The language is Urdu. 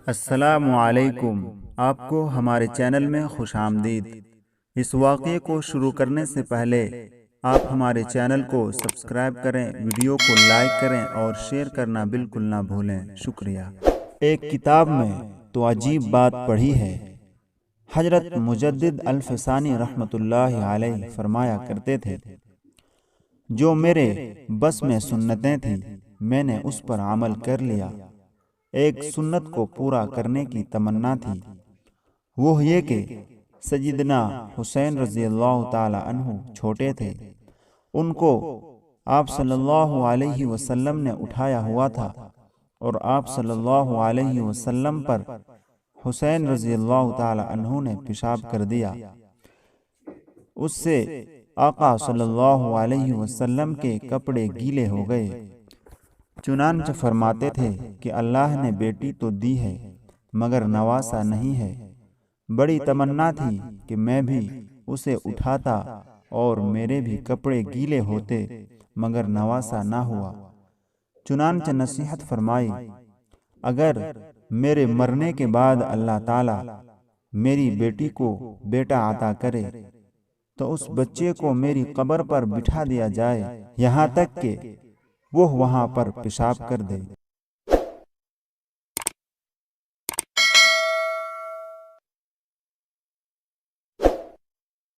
السلام علیکم۔ آپ کو ہمارے چینل میں خوش آمدید۔ اس واقعے کو شروع کرنے سے پہلے آپ ہمارے چینل کو سبسکرائب کریں، ویڈیو کو لائک کریں اور شیئر کرنا بالکل نہ بھولیں۔ شکریہ۔ ایک کتاب میں تو عجیب بات پڑھی ہے۔ حضرت مجدد الفسانی رحمۃ اللہ علیہ فرمایا کرتے تھے، جو میرے بس میں سنتیں تھیں میں نے اس پر عمل کر لیا۔ ایک سنت کو پورا کرنے کی تمنا تھی، وہ یہ کہ سیدنا حسین رضی اللہ تعالی عنہ چھوٹے تھے، ان کو آپ صلی اللہ علیہ وسلم نے اٹھایا ہوا تھا اور آپ صلی اللہ علیہ وسلم پر حسین رضی اللہ تعالی عنہ نے پیشاب کر دیا۔ اس سے آقا صلی اللہ علیہ وسلم کے کپڑے گیلے ہو گئے۔ چنانچہ فرماتے تھے کہ اللہ نے بیٹی تو دی ہے مگر نواسا نہیں ہے۔ بڑی تمنا تھی کہ میں بھی اسے اٹھاتا اور میرے بھی کپڑے گیلے ہوتے مگر نواسا نہ ہوا۔ چنانچہ نصیحت فرمائی، اگر میرے مرنے کے بعد اللہ تعالی میری بیٹی کو بیٹا عطا کرے تو اس بچے کو میری قبر پر بٹھا دیا جائے، یہاں تک کہ وہ وہاں پر پیشاب کر دے۔